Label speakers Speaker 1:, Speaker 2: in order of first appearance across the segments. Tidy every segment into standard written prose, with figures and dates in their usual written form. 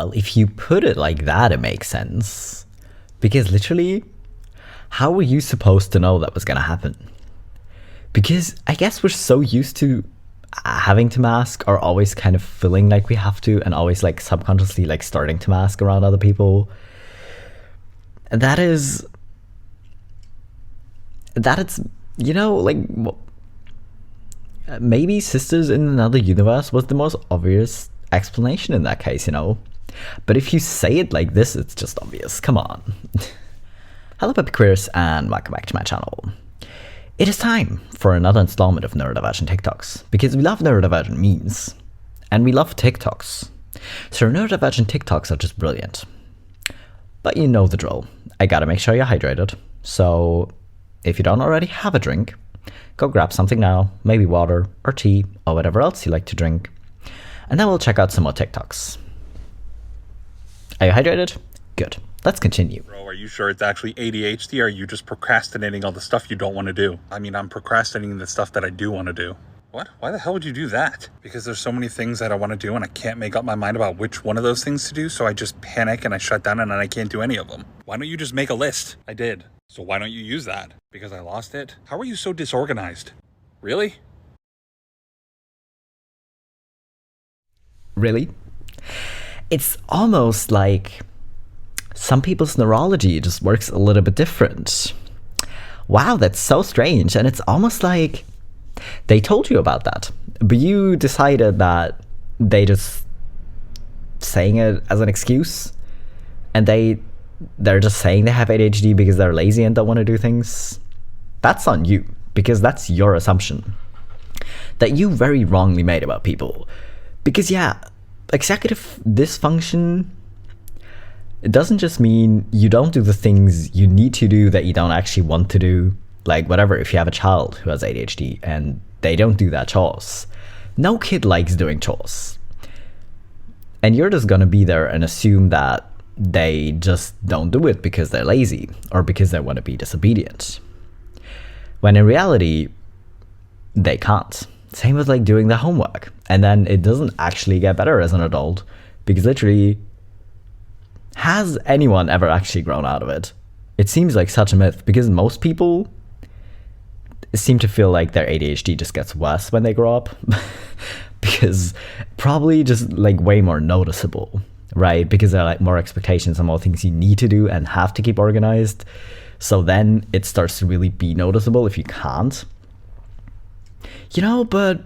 Speaker 1: Well, if you put it like that, it makes sense. Because literally, how were you supposed to know that was going to happen? Because I guess we're so used to having to mask, or always kind of feeling like we have to, and always like subconsciously like starting to mask around other people. And that it's, you know, like, maybe Sisters in Another Universe was the most obvious explanation in that case, you know? But if you say it like this, it's just obvious. Come on. Hello, Puppy Queers, and welcome back to my channel. It is time for another installment of neurodivergent TikToks, because we love neurodivergent memes, and we love TikToks. So neurodivergent TikToks are just brilliant. But you know the drill. I gotta make sure you're hydrated. So if you don't already have a drink, go grab something now, maybe water or tea or whatever else you like to drink, and then we'll check out some more TikToks. Are you hydrated? Good. Let's continue.
Speaker 2: Bro, are you sure it's actually ADHD, or are you just procrastinating all the stuff you don't want to do? I mean, I'm procrastinating the stuff that I do want to do. What? Why the hell would you do that? Because there's so many things that I want to do and I can't make up my mind about which one of those things to do, so I just panic and I shut down and then I can't do any of them. Why don't you just make a list? I did. So why don't you use that? Because I lost it? How are you so disorganized? Really?
Speaker 1: Really? It's almost like some people's neurology just works a little bit different. Wow, that's so strange. And it's almost like they told you about that, but you decided that they just saying it as an excuse, and they're just saying they have ADHD because they're lazy and don't want to do things. That's on you, because that's your assumption that you very wrongly made about people. Because yeah, executive dysfunction, it doesn't just mean you don't do the things you need to do that you don't actually want to do. Like whatever, if you have a child who has ADHD and they don't do that chores, no kid likes doing chores. And you're just gonna be there and assume that they just don't do it because they're lazy or because they want to be disobedient. When in reality, they can't. Same with like doing the homework. And then it doesn't actually get better as an adult, because literally, has anyone ever actually grown out of it? It seems like such a myth, because most people seem to feel like their ADHD just gets worse when they grow up. Because probably just like way more noticeable, right? Because there are like more expectations and more things you need to do and have to keep organized. So then it starts to really be noticeable if you can't. You know, but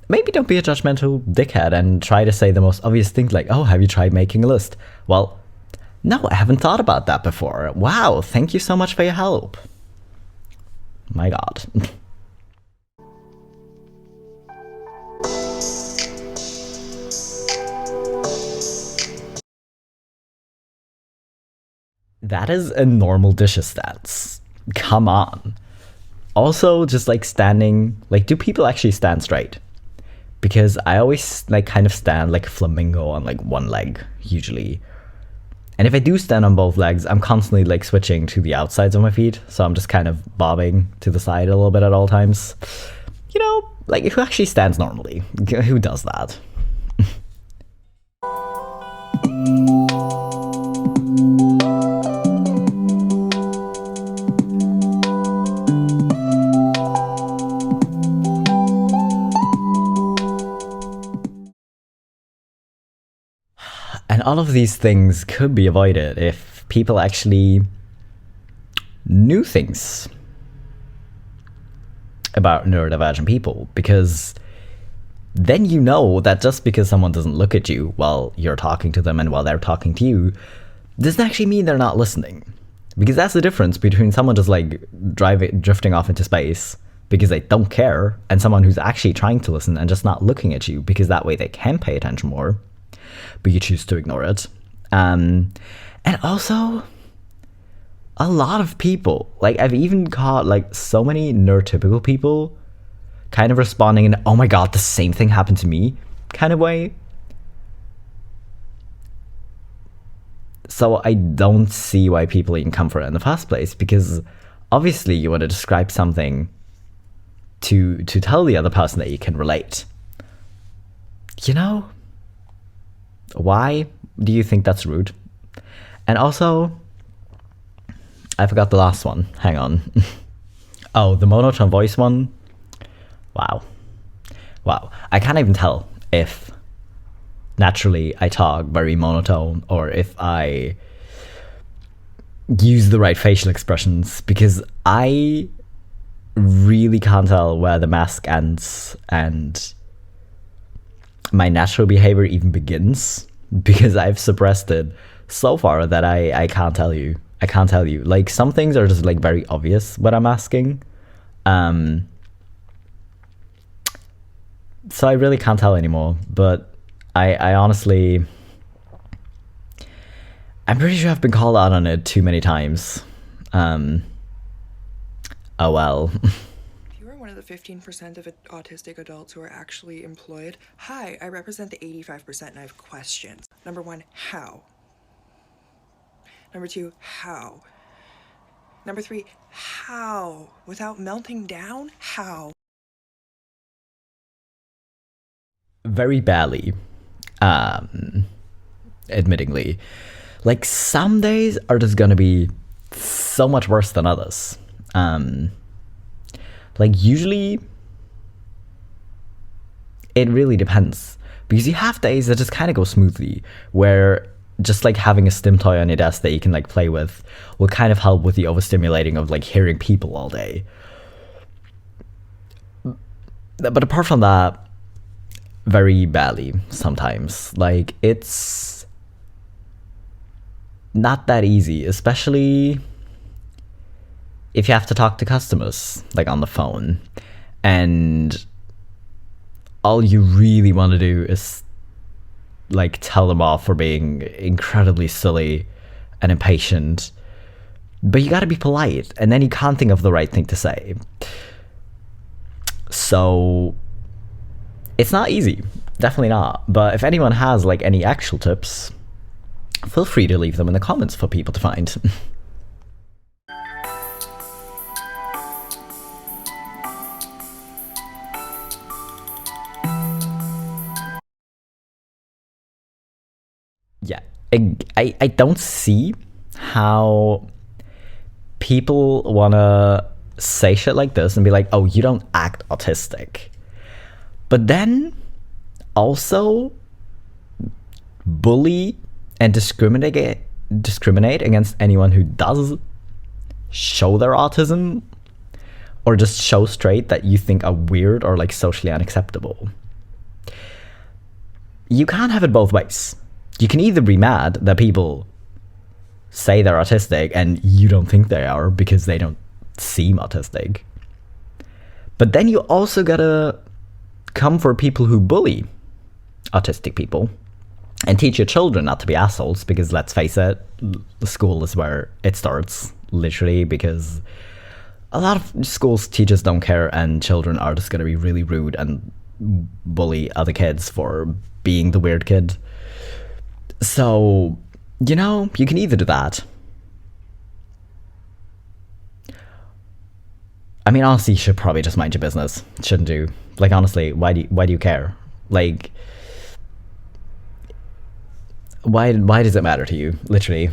Speaker 1: maybe don't be a judgmental dickhead and try to say the most obvious things like, oh, have you tried making a list? Well, no, I haven't thought about that before. Wow, thank you so much for your help. My God. That is a normal dishes stance. Come on. Also, just like standing, like, do people actually stand straight? Because I always like kind of stand like a flamingo on like one leg, usually. And if I do stand on both legs, I'm constantly like switching to the outsides of my feet. So I'm just kind of bobbing to the side a little bit at all times. You know, like who actually stands normally? Who does that? And all of these things could be avoided if people actually knew things about neurodivergent people, because then you know that just because someone doesn't look at you while you're talking to them and while they're talking to you doesn't actually mean they're not listening. Because that's the difference between someone just like drifting off into space because they don't care, and someone who's actually trying to listen and just not looking at you, because that way they can pay attention more, but you choose to ignore it. And also, a lot of people, like I've even caught like so many neurotypical people kind of responding in, oh my God, the same thing happened to me kind of way. So I don't see why people even come for it in the first place, because obviously you want to describe something to tell the other person that you can relate. You know? Why do you think that's rude? And also, I forgot the last one. Hang on. Oh, the monotone voice one. Wow. I can't even tell if naturally I talk very monotone or if I use the right facial expressions, because I really can't tell where the mask ends and my natural behavior even begins, because I've suppressed it so far that I can't tell you. Like, some things are just like very obvious when I'm asking. So I really can't tell anymore, but I honestly, I'm pretty sure I've been called out on it too many times. Oh well.
Speaker 3: If you are one of the 15% of autistic adults who are actually employed, hi, I represent the 85% and I have questions. Number one, how? Number two, how? Number three, how? Without melting down, how?
Speaker 1: Very badly, admittingly. Like, some days are just gonna be so much worse than others. Like, usually it really depends, because you have days that just kind of go smoothly, where just like having a stim toy on your desk that you can like play with will kind of help with the overstimulating of like hearing people all day. But apart from that, very badly sometimes. Like, it's not that easy, especially if you have to talk to customers like on the phone and all you really want to do is like tell them off for being incredibly silly and impatient, but you got to be polite, and then you can't think of the right thing to say. So it's not easy, definitely not. But if anyone has like any actual tips, feel free to leave them in the comments for people to find. Yeah, I don't see how people want to say shit like this and be like, oh, you don't act autistic, but then also bully and discriminate against anyone who does show their autism, or just show straight that you think are weird or like socially unacceptable. You can't have it both ways. You can either be mad that people say they're autistic and you don't think they are because they don't seem autistic, but then you also gotta come for people who bully autistic people and teach your children not to be assholes, because let's face it, the school is where it starts, literally, because a lot of schools teachers don't care and children are just gonna be really rude and bully other kids for being the weird kid. So, you know, you can either do that. I mean, honestly, you should probably just mind your business. Shouldn't you? Like, honestly, why do you care? Like, why does it matter to you? Literally.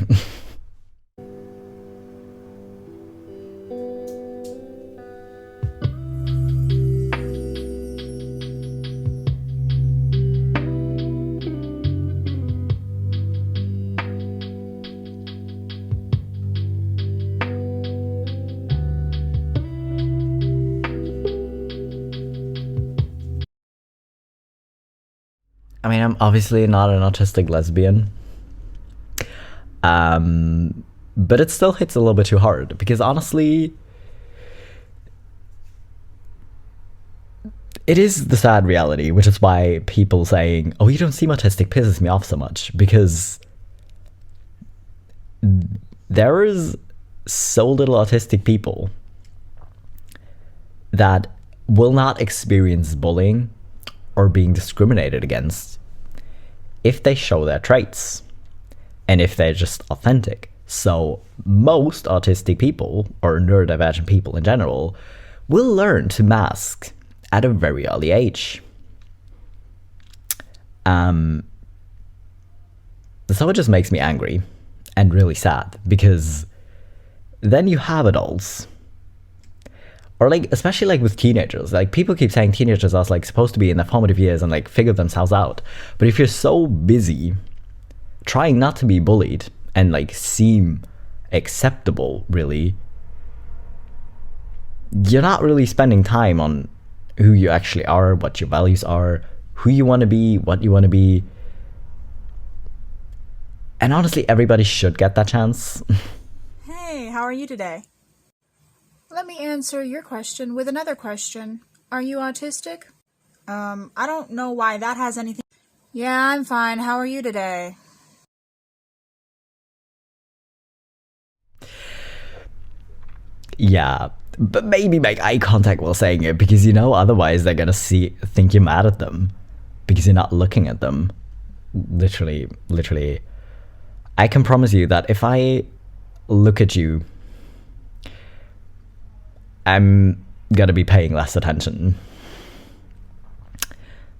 Speaker 1: I mean, I'm obviously not an autistic lesbian. But it still hits a little bit too hard, because honestly, it is the sad reality, which is why people saying, oh, you don't seem autistic pisses me off so much, because there is so little autistic people that will not experience bullying or being discriminated against if they show their traits and if they're just authentic. So most autistic people, or neurodivergent people in general, will learn to mask at a very early age. So it just makes me angry and really sad, because then you have adults, or like, especially like with teenagers, like people keep saying teenagers are like supposed to be in their formative years and like figure themselves out. But if you're so busy trying not to be bullied and like seem acceptable, really, you're not really spending time on who you actually are, what your values are, who you want to be, what you want to be. And honestly, everybody should get that chance.
Speaker 4: Hey, how are you today? Let me answer your question with another question. Are you autistic? I don't know why that has anything. Yeah, I'm fine. How are you today?
Speaker 1: Yeah, but maybe make eye contact while saying it, because otherwise they're gonna think you're mad at them because you're not looking at them. Literally, I can promise you that if I look at you, I'm gonna be paying less attention.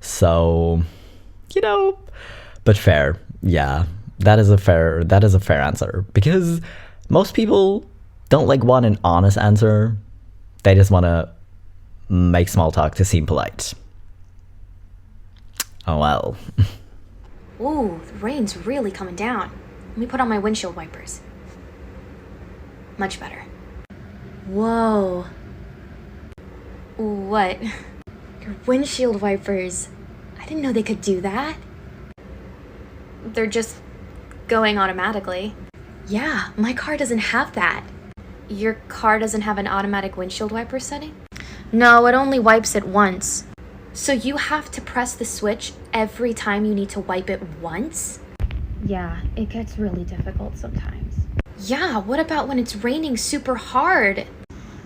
Speaker 1: So, but fair. Yeah, that is a fair answer, because most people don't want an honest answer. They just want to make small talk to seem polite. Oh well.
Speaker 5: Ooh, the rain's really coming down. Let me put on my windshield wipers. Much better. Whoa. What? Your windshield wipers. I didn't know they could do that. They're just going automatically. Yeah, my car doesn't have that. Your car doesn't have an automatic windshield wiper setting? No, it only wipes it once. So you have to press the switch every time you need to wipe it once? Yeah, it gets really difficult sometimes. Yeah, what about when it's raining super hard?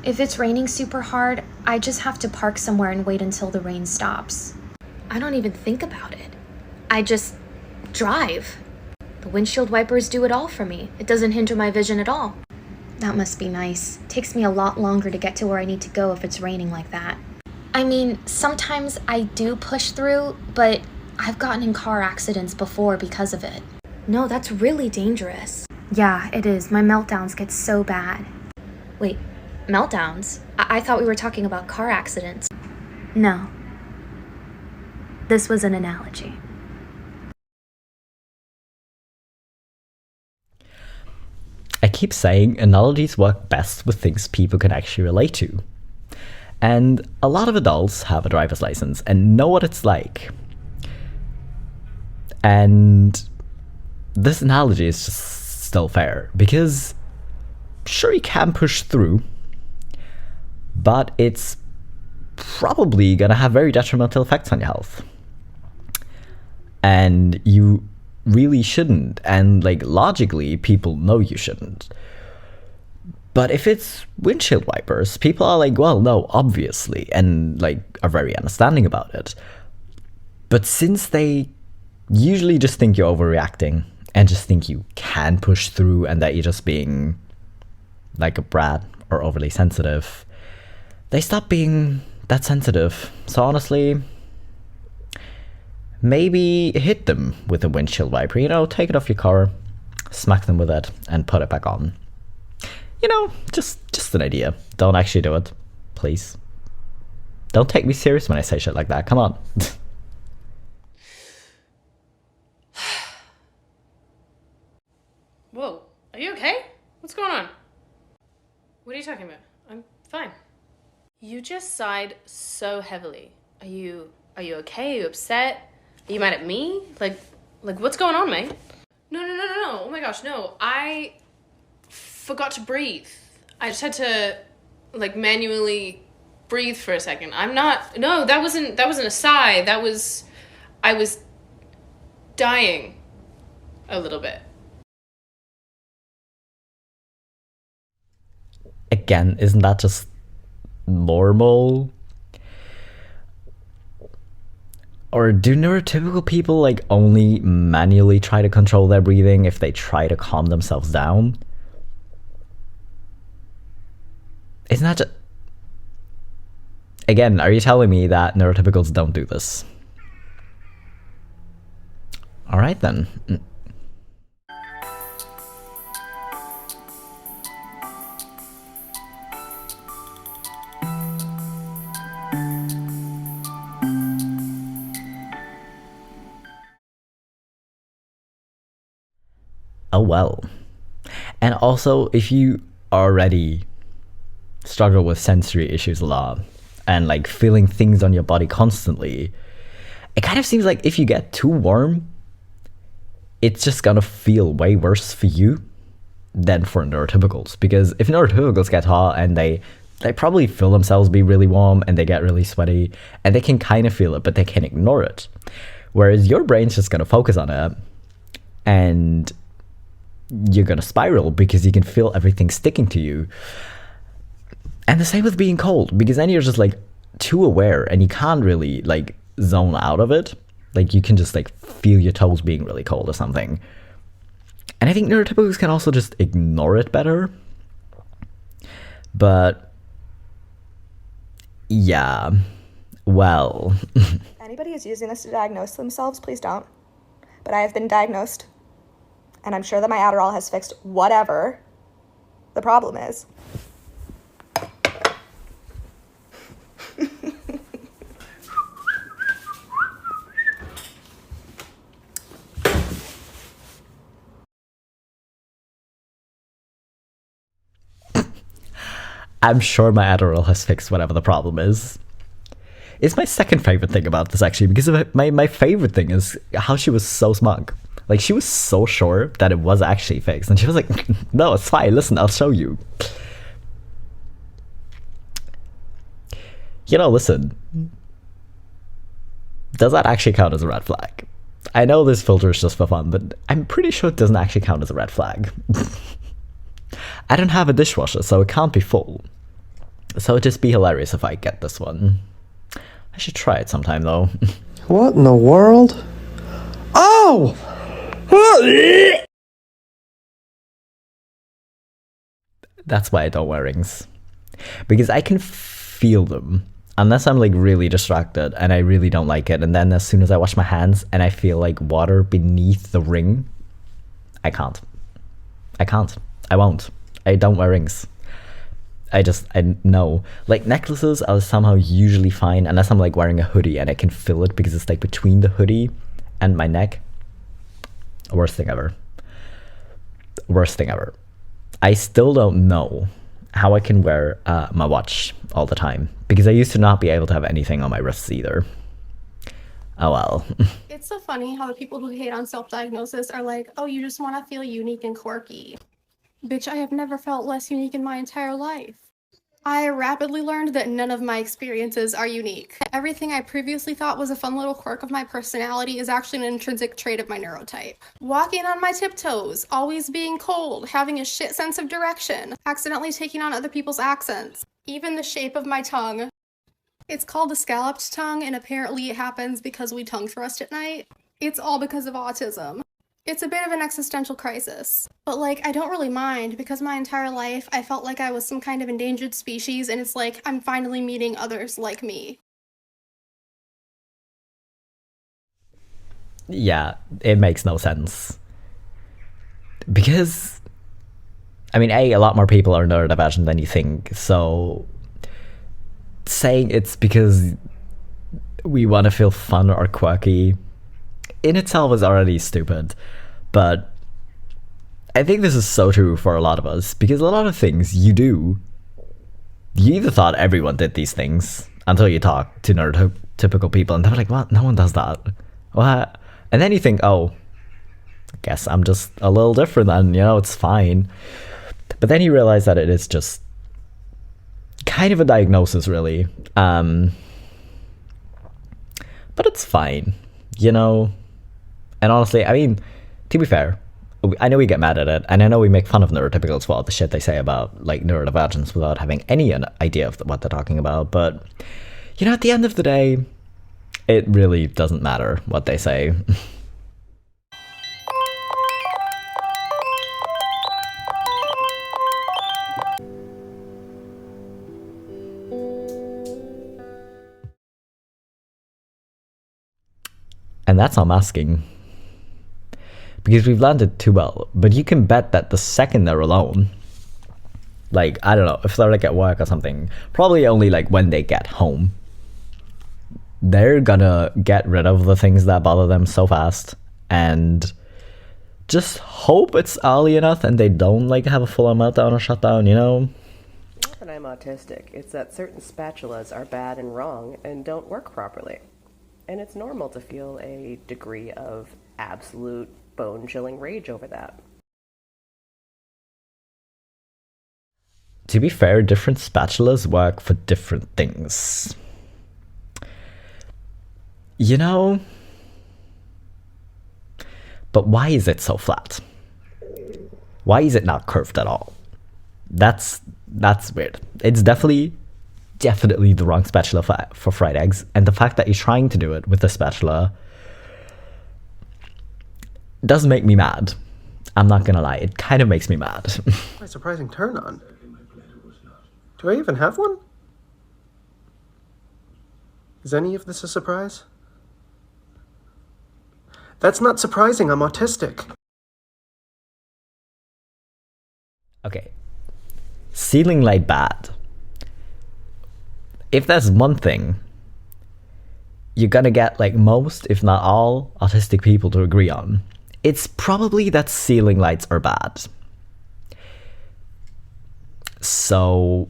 Speaker 5: If it's raining super hard, I just have to park somewhere and wait until the rain stops. I don't even think about it. I just drive. The windshield wipers do it all for me. It doesn't hinder my vision at all. That must be nice. Takes me a lot longer to get to where I need to go if it's raining like that. I mean, sometimes I do push through, but I've gotten in car accidents before because of it. No, that's really dangerous. Yeah, it is. My meltdowns get so bad. Wait, meltdowns? I thought we were talking about car accidents. No. This was an analogy.
Speaker 1: I keep saying analogies work best with things people can actually relate to. And a lot of adults have a driver's license and know what it's like. And this analogy is just still fair, because sure, you can push through, but it's probably gonna have very detrimental effects on your health. And you really shouldn't, and logically people know you shouldn't. But if it's windshield wipers, people are well, no, obviously, and are very understanding about it. But since they usually just think you're overreacting and just think you can push through and that you're just being like a brat or overly sensitive, they stop being that sensitive. So honestly, maybe hit them with a windshield wiper, take it off your car, smack them with it, and put it back on. Just an idea. Don't actually do it, please. Don't take me serious when I say shit like that. Come on.
Speaker 6: Whoa, are you okay? What's going on? What are you talking about? I'm fine. You just sighed so heavily. Are you okay? Are you upset? Are you mad at me? Like what's going on, mate? No. Oh my gosh, no. I forgot to breathe. I just had to manually breathe for a second. No, that wasn't a sigh. I was dying a little bit.
Speaker 1: Again, isn't that just normal? Or do neurotypical people only manually try to control their breathing if they try to calm themselves down? Isn't that just... Again, are you telling me that neurotypicals don't do this? Alright then. oh well. And also, if you already struggle with sensory issues a lot and like feeling things on your body constantly, it kind of seems like if you get too warm, it's just gonna feel way worse for you than for neurotypicals. Because if neurotypicals get hot and they probably feel themselves be really warm and they get really sweaty and they can kind of feel it, but they can ignore it. Whereas your brain's just gonna focus on it and you're gonna spiral because you can feel everything sticking to you. And the same with being cold, because then you're just like too aware and you can't really like zone out of it. Like you can just like feel your toes being really cold or something. And I think neurotypicals can also just ignore it better. But yeah, well.
Speaker 7: Anybody who's using this to diagnose themselves, please don't. But I have been diagnosed, and I'm sure that my Adderall has fixed whatever the problem is.
Speaker 1: I'm sure my Adderall has fixed whatever the problem is. It's my second favorite thing about this, actually, because my favorite thing is how she was so smug. Like, she was so sure that it was actually fixed. And she was like, no, it's fine. Listen, I'll show you. You know, listen. Does that actually count as a red flag? I know this filter is just for fun, but I'm pretty sure it doesn't actually count as a red flag. I don't have a dishwasher, so it can't be full. So it'd just be hilarious if I get this one. I should try it sometime, though.
Speaker 8: What in the world? Oh!
Speaker 1: That's why I don't wear rings. Because I can feel them. Unless I'm like really distracted and I really don't like it. And then as soon as I wash my hands and I feel like water beneath the ring, I can't. I won't. I don't wear rings. I know. Like necklaces are somehow usually fine unless I'm like wearing a hoodie and I can feel it because it's like between the hoodie and my neck. Worst thing ever. Worst thing ever. I still don't know how I can wear my watch all the time because I used to not be able to have anything on my wrists either. Oh well.
Speaker 9: It's so funny how the people who hate on self-diagnosis are like, oh, you just want to feel unique and quirky. Bitch, I have never felt less unique in my entire life. I rapidly learned that none of my experiences are unique. Everything I previously thought was a fun little quirk of my personality is actually an intrinsic trait of my neurotype. Walking on my tiptoes, always being cold, having a shit sense of direction, accidentally taking on other people's accents, even the shape of my tongue. It's called a scalloped tongue, and apparently it happens because we tongue thrust at night. It's all because of autism. It's a bit of an existential crisis, but like I don't really mind because my entire life I felt like I was some kind of endangered species and it's like I'm finally meeting others like me.
Speaker 1: Yeah, it makes no sense. Because, I mean, a lot more people are neurodivergent than you think, so saying it's because we want to feel fun or quirky in itself is already stupid. But I think this is so true for a lot of us, because a lot of things you do, you either thought everyone did these things until you talk to neurotypical people and they're like, what? No one does that. What? And then you think, oh, I guess I'm just a little different then, it's fine. But then you realize that it is just kind of a diagnosis, really. But it's fine, And honestly, I mean, to be fair, I know we get mad at it, and I know we make fun of neurotypicals for all the shit they say about, like, neurodivergence without having any idea of what they're talking about, but, at the end of the day, it really doesn't matter what they say. And that's all masking. Because we've landed too well. But you can bet that the second they're alone, like, I don't know, if they're like at work or something, probably only like when they get home, they're gonna get rid of the things that bother them so fast and just hope it's early enough and they don't like have a full-on meltdown or shutdown, you know?
Speaker 10: Not that I'm autistic, it's that certain spatulas are bad and wrong and don't work properly. And it's normal to feel a degree of absolute bone-chilling rage over that.
Speaker 1: To be fair, different spatulas work for different things. You know? But why is it so flat? Why is it not curved at all? That's weird. It's definitely the wrong spatula for fried eggs. And the fact that you're trying to do it with a spatula does make me mad. I'm not gonna lie, it kind of makes me mad.
Speaker 8: A surprising turn on. Do I even have one? Is any of this a surprise? That's not surprising, I'm autistic.
Speaker 1: Okay. Ceiling light bad. If there's one thing you're gonna get like most, if not all, autistic people to agree on, it's probably that ceiling lights are bad. So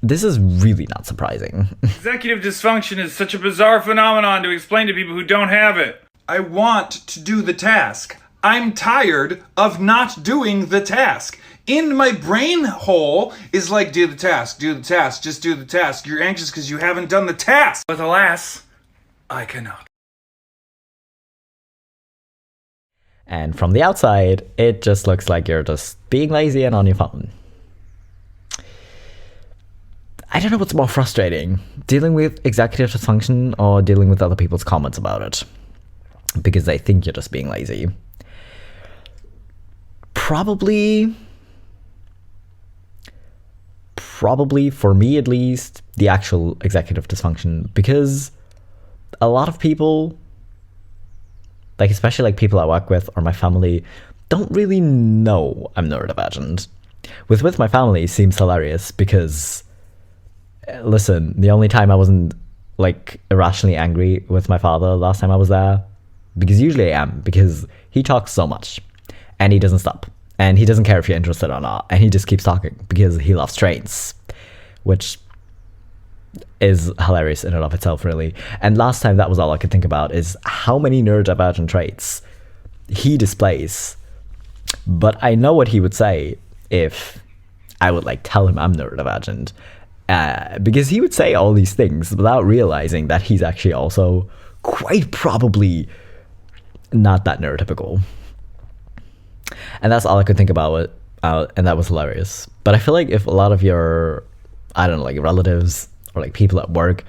Speaker 1: this is really not surprising.
Speaker 11: Executive dysfunction is such a bizarre phenomenon to explain to people who don't have it. I want to do the task. I'm tired of not doing the task. In my brain hole is like, do the task, just do the task. You're anxious because you haven't done the task. But alas, I cannot.
Speaker 1: And from the outside, it just looks like you're just being lazy and on your phone. I don't know what's more frustrating, dealing with executive dysfunction or dealing with other people's comments about it. Because they think you're just being lazy. Probably for me at least, the actual executive dysfunction, because a lot of people, like especially like people I work with or my family, don't really know I'm neurodivergent. With my family it seems hilarious because, listen, the only time I wasn't like irrationally angry with my father last time I was there, because usually I am, because he talks so much and he doesn't stop. And he doesn't care if you're interested or not. And he just keeps talking because he loves trains, which is hilarious in and of itself, really. And last time, that was all I could think about, is how many neurodivergent traits he displays. But I know what he would say if I would like tell him I'm neurodivergent. Because he would say all these things without realizing that he's actually also quite probably not that neurotypical. And that's all I could think about, and that was hilarious. But I feel like if a lot of your, I don't know, like relatives or like people at work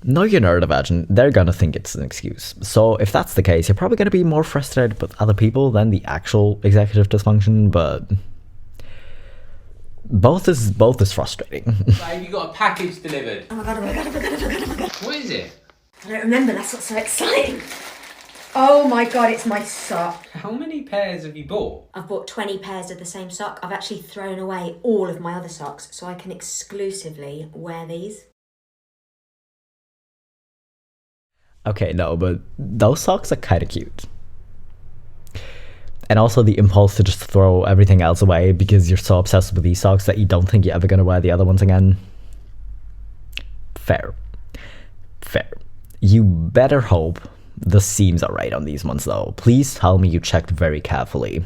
Speaker 1: know you're neurodivergent, they're gonna think it's an excuse. So if that's the case, you're probably gonna be more frustrated with other people than the actual executive dysfunction, but both is frustrating.
Speaker 12: Babe, you got a package delivered.
Speaker 13: Oh my god, oh my god, oh my god, oh my god, oh my god.
Speaker 12: What is it?
Speaker 13: I don't remember, that's what's so exciting. Oh my god, it's my sock.
Speaker 12: How many pairs have you bought?
Speaker 13: I've bought 20 pairs of the same sock. I've actually thrown away all of my other socks so I can exclusively wear these.
Speaker 1: Okay, no, but those socks are kind of cute. And also the impulse to just throw everything else away because you're so obsessed with these socks that you don't think you're ever going to wear the other ones again. Fair. You better hope the seams are right on these ones though. Please tell me you checked very carefully.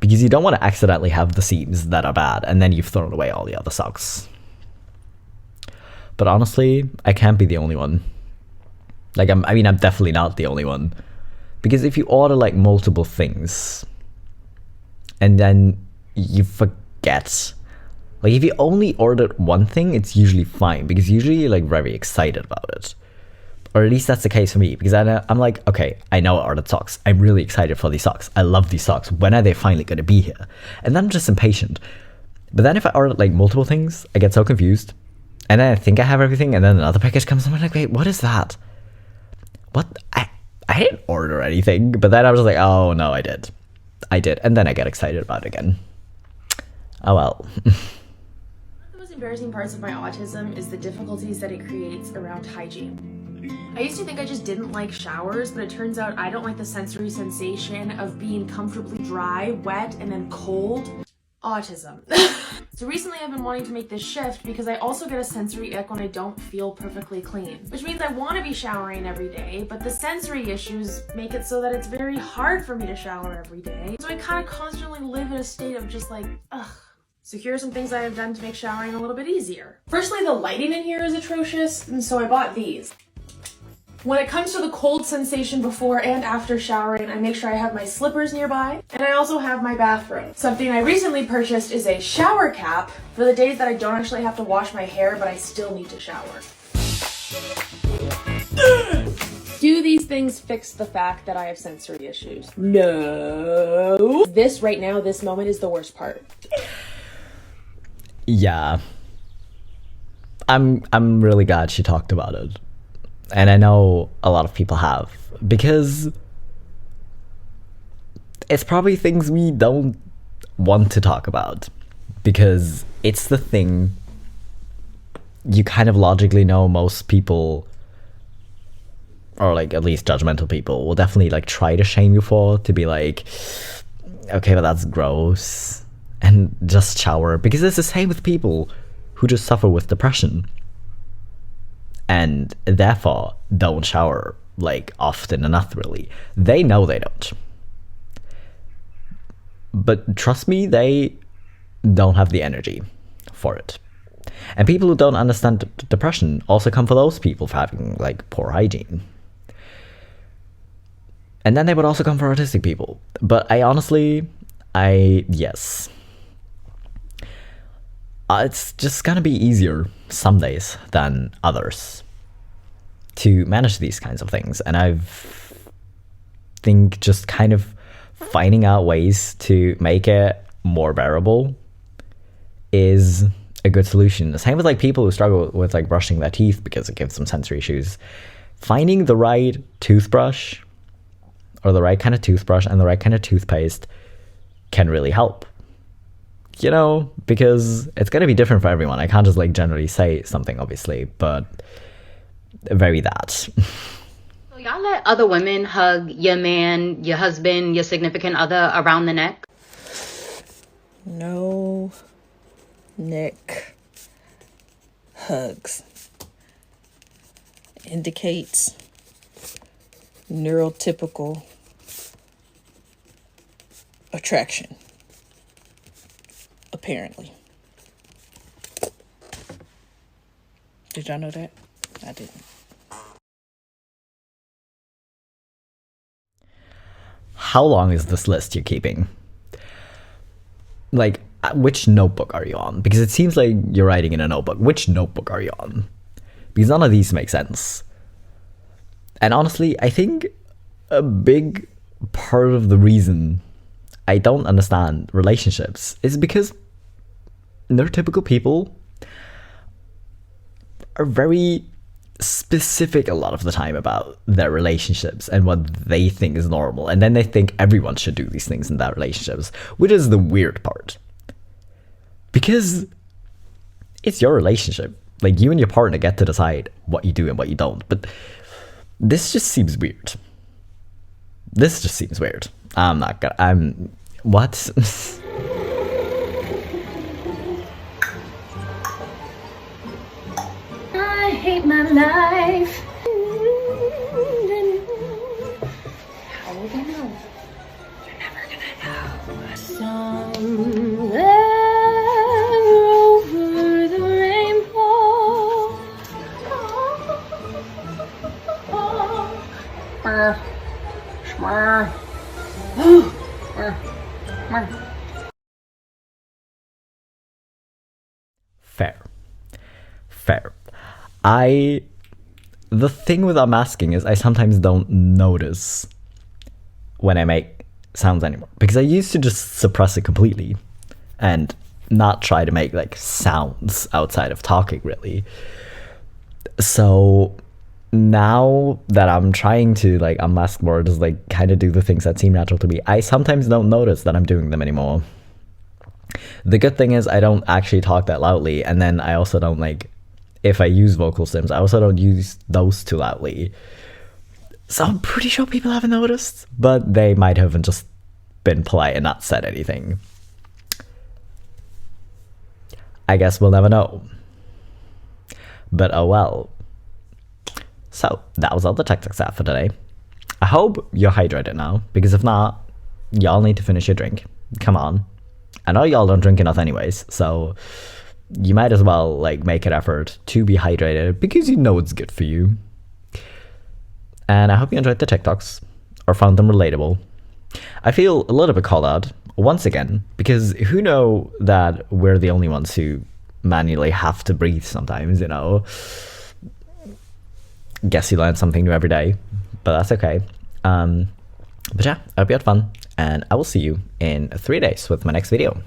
Speaker 1: Because you don't want to accidentally have the seams that are bad and then you've thrown away all the other socks. But honestly, I can't be the only one. Like, I'm definitely not the only one. Because if you order like multiple things and then you forget, like if you only ordered one thing, it's usually fine because usually you're like very excited about it. Or at least that's the case for me, because I'm like, okay, I know I ordered socks. I'm really excited for these socks. I love these socks. When are they finally going to be here? And then I'm just impatient. But then if I order like multiple things, I get so confused. And then I think I have everything, and then another package comes, and I'm like, wait, what is that? What? I didn't order anything. But then I was like, oh no, I did. And then I get excited about it again. Oh well.
Speaker 14: One of the most embarrassing parts of my autism is the difficulties that it creates around hygiene.
Speaker 6: I used to think I just didn't like showers, but it turns out I don't like the sensory sensation of being comfortably dry, wet, and then cold. Autism. So recently I've been wanting to make this shift because I also get a sensory ick when I don't feel perfectly clean, which means I want to be showering every day, but the sensory issues make it so that it's very hard for me to shower every day. So I kind of constantly live in a state of just like, ugh. So here are some things I have done to make showering a little bit easier. Firstly, the lighting in here is atrocious, and so I bought these. When it comes to the cold sensation before and after showering, I make sure I have my slippers nearby, and I also have my bathrobe. Something I recently purchased is a shower cap for the days that I don't actually have to wash my hair, but I still need to shower. Do these things fix the fact that I have sensory issues? No. This right now, this moment is the worst part.
Speaker 1: Yeah. I'm really glad she talked about it. And I know a lot of people have, because it's probably things we don't want to talk about, because it's the thing you kind of logically know most people, or like at least judgmental people, will definitely like try to shame you for, to be like, okay, but that's gross, and just shower. Because it's the same with people who just suffer with depression and therefore don't shower like often enough. Really, they know they don't, but trust me, they don't have the energy for it. And people who don't understand depression also come for those people for having like poor hygiene, and then they would also come for autistic people. But yes, it's just gonna be easier some days than others to manage these kinds of things. And I think just kind of finding out ways to make it more bearable is a good solution. The same with like people who struggle with like brushing their teeth because it gives them sensory issues. Finding the right toothbrush, or the right kind of toothbrush and the right kind of toothpaste, can really help. You know, because it's going to be different for everyone. I can't just like generally say something, obviously, but very that.
Speaker 14: So y'all let other women hug your man, your husband, your significant other around the neck?
Speaker 15: No neck hugs indicates neurotypical attraction. Apparently. Did y'all know that? I didn't.
Speaker 1: How long is this list you're keeping? Like, which notebook are you on? Because it seems like you're writing in a notebook. Which notebook are you on? Because none of these make sense. And honestly, I think a big part of the reason I don't understand relationships is because neurotypical people are very specific a lot of the time about their relationships and what they think is normal. And then they think everyone should do these things in their relationships, which is the weird part. Because it's your relationship. Like, you and your partner get to decide what you do and what you don't. But this just seems weird. This just seems weird. What?
Speaker 16: I hate my life. How will they know? You're never gonna know. Somewhere over the rainbow.
Speaker 1: Fair. The thing with unmasking is I sometimes don't notice when I make sounds anymore, because I used to just suppress it completely and not try to make like sounds outside of talking, really. So now that I'm trying to like unmask more, just like kind of do the things that seem natural to me, I sometimes don't notice that I'm doing them anymore. The good thing is I don't actually talk that loudly, and then I also don't like if I use vocal stims. I also don't use those too loudly. So I'm pretty sure people haven't noticed, but they might have just been polite and not said anything. I guess we'll never know. But oh well. So that was all the tech stuff for today. I hope you're hydrated now, because if not, y'all need to finish your drink. Come on. I know y'all don't drink enough anyways, so you might as well like make an effort to be hydrated, because you know it's good for you. And I hope you enjoyed the TikToks or found them relatable. I feel a little bit called out once again, because who know that we're the only ones who manually have to breathe sometimes, you know. Guess you learn something new every day, but that's okay. But yeah, I hope you had fun, and I will see you in 3 days with my next video.